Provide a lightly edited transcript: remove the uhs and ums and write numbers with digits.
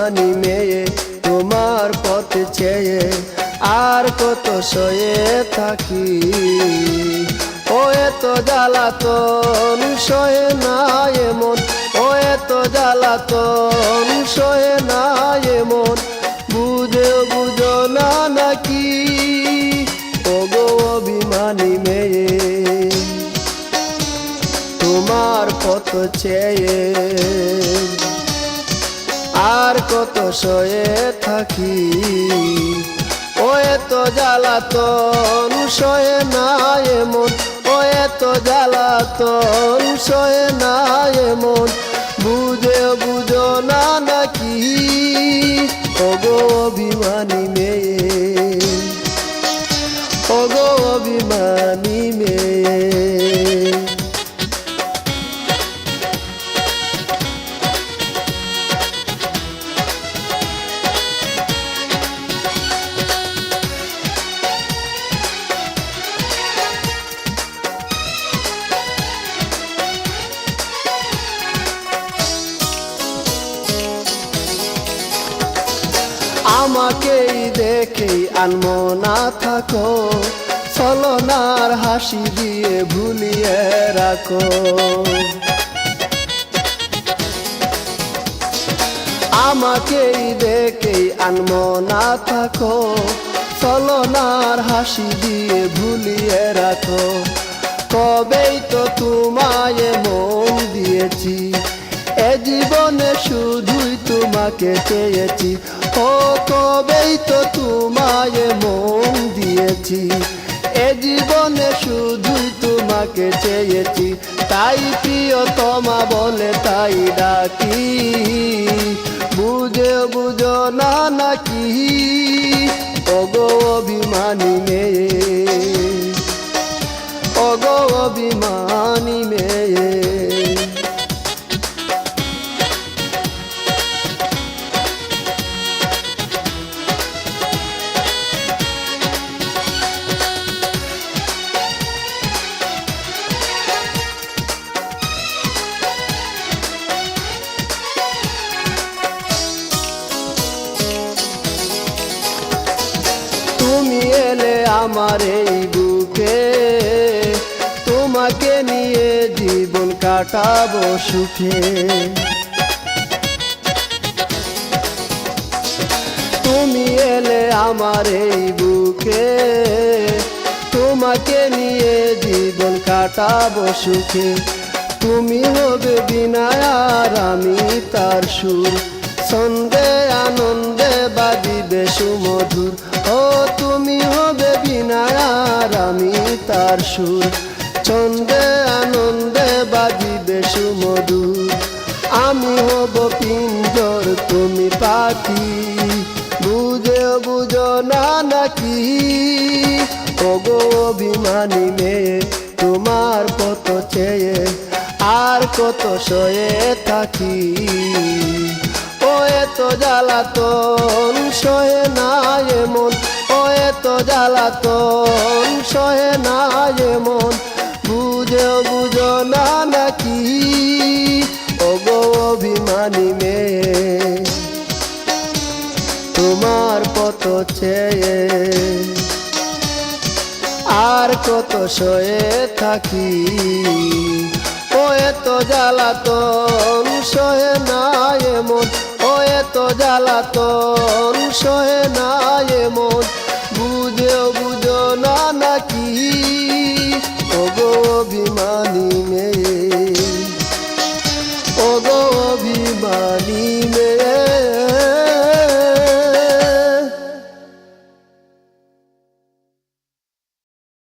অভিমানী মেয়ে তোমার পথে চেয়ে আর কত সয়ে থাকি। ও এত জ্বালাতন সয়ে না এমন, ও এত জ্বালাতন সয়ে না এমন, বুঝো না নাকি ওগো অভিমানী মেয়ে তোমার পথ চেয়ে আর কত সয়ে থাকি। ও এত জ্বালাতন সয়ে না এমন, ও এত জ্বালাতন সয়ে না এমন, বুঝো না নাকি ওগো অভিমানী মেয়ে, ওগো অভিমানী মেয়ে। আমাকেই দেখেই আনমনা থাকো, ছলনার হাসি দিয়ে ভুলিয়ে রাখো। আমাকেই দেখেই আনমনা থাকো, ছলনার হাসি দিয়ে ভুলিয়ে রাখো। কবেই তো তোমায় মন দিয়েছি, এ জীবনে শুধুই তোমাকে চেয়েছি। ও কবেই তো তোমায় মন দিয়েছি, এ জীবনে শুধুই তোমাকে চেয়েছি। তাই প্রিয়তমা বলে তাই ডাকি, বুঝো না নাকি ওগো অভিমানী মেয়ে, ওগো অভিমানী মেয়ে। তুমি এলে আমার এই বুকে, তোমাকে নিয়ে জীবন কাটাবো সুখে। তুমি এলে আমার এই বুকে, তোমাকে নিয়ে জীবন কাটাবো সুখে। তুমি হবে বিনায় আর আমি তার সুর, ছন্দে আনন্দে বাজিবে সুমধুর। ও তুমি হবে বিনায় আর আমি তার সুর, ছন্দে আনন্দে বাজিবে সুমধুর। আমি হব পিঞ্জর তুমি পাখি, বুঝো না নাকি ওগো অভিমানী মেয়ে তোমার পথ চেয়ে আর কত সয়ে থাকি। ও এত জ্বালাতন সয়ে না এমন, ও এত জ্বালাতন সয়ে না এমন, বুঝো না নাকি ওগো অভিমানী মেয়ে তোমার পথ চেয়ে আর কত সয়ে থাকি। ও এত জ্বালাতন সয়ে না এমন, ও এত জ্বালাতন সয়ে না